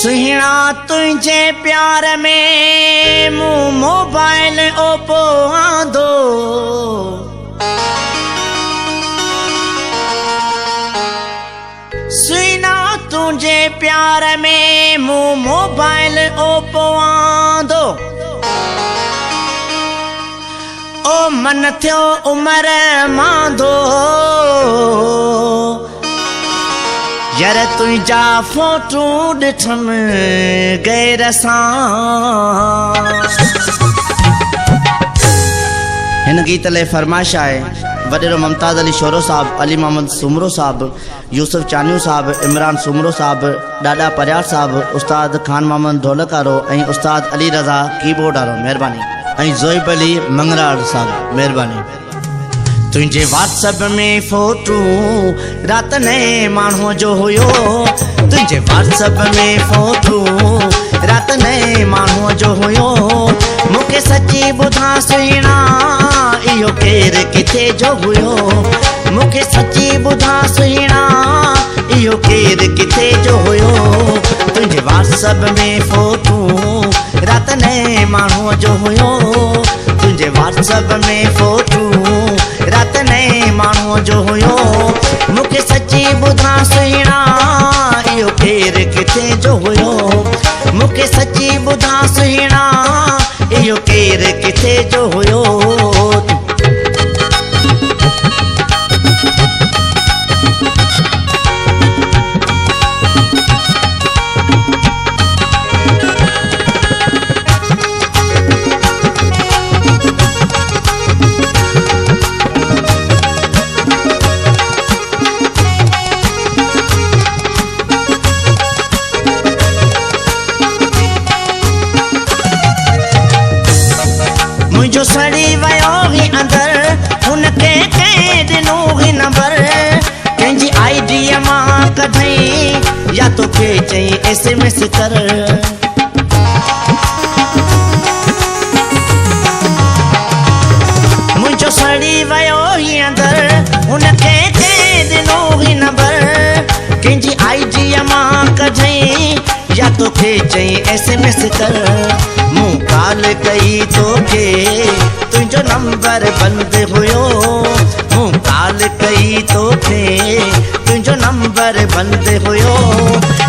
सुहिणा तुझे प्यार में मूं मोबाइल ओपो आंदो। सुहिणा तुझे प्यार में मूं मोबाइल ओपो आंदो। ओ मन थियो उमर मांदो यार तुझा फोटू ॾिठम गैर सां। हिन गीत लाइ फरमाइश आहे वॾेरो मुमताज़ अली शोरो साहब, अली मोहम्मद सुमरो साहब, यूसुफ चानियो साहब, इमरान सुमरो साहब, ॾाॾा परियार साहब, उस्ताद खान मोहम्मद ढोलक वारो ऐं उस्ताद अली रज़ा कीबोर्ड वारो महिरबानी, ऐं ज़ोइब अली मंगराड़ साहब महिरबानी। तुझे व्हाट्सएप में फोटू रात नए माण्हूअ जो हुयो। तुझे व्हाट्सएप में फोटू रात नए माण्हूअ जो हुयो। मूंखे सची ॿुधा सुहिणा इहो केरु किथे जो हुयो। मूंखे सची ॿुधा सुहिणा इहो केरु किथे जो हुयो। तुझे व्हाट्सएप में फोटू रात नए माण्हूअ जो हुयो। तुझे व्हाट्सएप में फोटू रात नए माण्हूअ जो हुयो। मूंखे सची ॿुधा सुहिणा इहो केरु किथे जो हुयो। मूंखे सची ॿुधा सुहिणा इहो केरु किथे जो हुयो। मुझो सड़ी वयो ही अंदर हुनखे कंहिं ॾिनो ही नंबर। कंहिंजी आईडी मां कढई या तोखे चई SMS कर। मुझो सड़ी वयो ही अंदर हुनखे कंहिं ॾिनो ही नंबर। कंहिंजी आईडी मां कढई या तोखे चई SMS कर। मूं कॉल कई तोखे तुंहिंजो नंबर बंदि हुयो। मूं कॉल कई तोखे तुंहिंजो नंबर बंदि हुयो।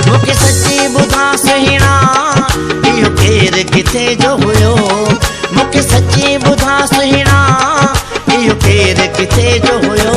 मूंखे सची ॿुधा सुहिणा इहो केरु किथे जो हुयो। मूंखे सची ॿुधा सुहिणा इहो केरु किथे जो हुयो।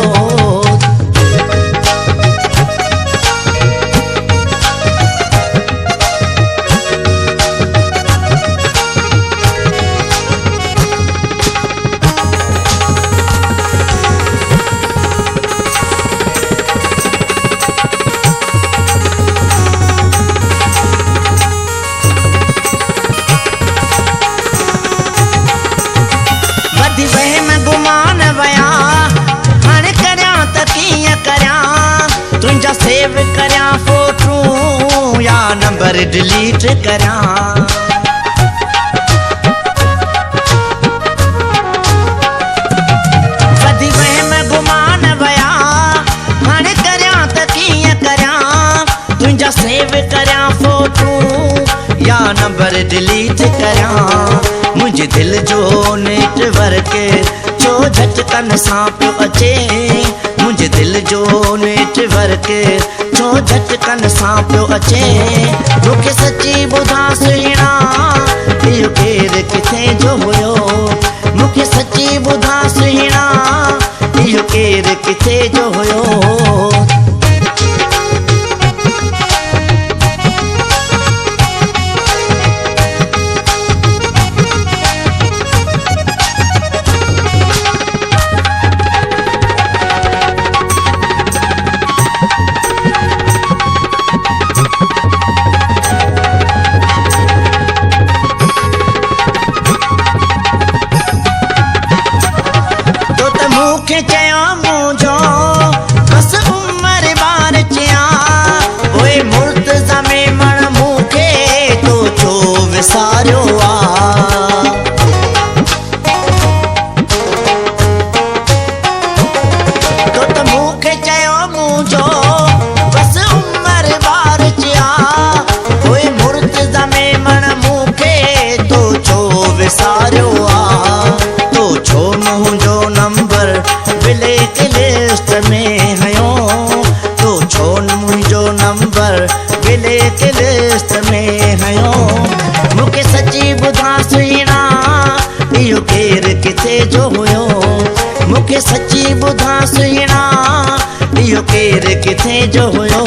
वहम गुमान वया हाणे करियां त कीअं करियां। तुंहिंजा सेव करियां फोटू या नंबर डिलीट करियां। वधी वहम गुमान वया हाणे करियां त कीअं करियां। तुंहिंजा सेव करियां फोटू या नंबर डिलीट करियां। मुंहिंजे दिल जो नेटवर्क छो झटकन सां पियो अचे। मुंहिंजे दिल जो नेटवर्क छो झटकन सां पियो अचे। मूंखे सची ॿुधा सुहिणा इहो केरु किथे जो हुयो। मूंखे सची ॿुधा सुहिणा इहो केरु किथे जो हुयो। मूंखे चयो मुंहिंजो बस उमिरि ॿार चिया। ओए मुर्तज़ा में मण मूंखे तो छो विसारियो आ। तो त मूंखे चयो मुंहिंजो बस उमिरि ॿार चिया। ओए में हयो तो छो न मुंहिंजो नंबर गिले के लिस्ट में हयो मूंखे सची ॿुधा सुहिणा इहो केरु किथे जो हुयो मूंखे सची ॿुधा सुहिणा इहो केरु किथे जो हुयो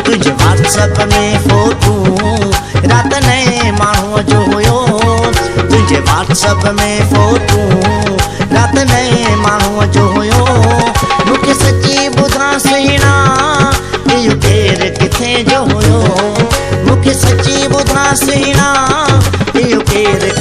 तुंहिंजे व्हाट्सएप में फोटू राति नए माण्हूअ जो हुयो तुंहिंजे व्हाट्सएप में फोटू राति नए माण्हूअ जो हुयो मूंखे सची ॿुधा सुहिणा इहो केरु किथे जो हुयो मूंखे सची ॿुधा सुहिणा इहो केरु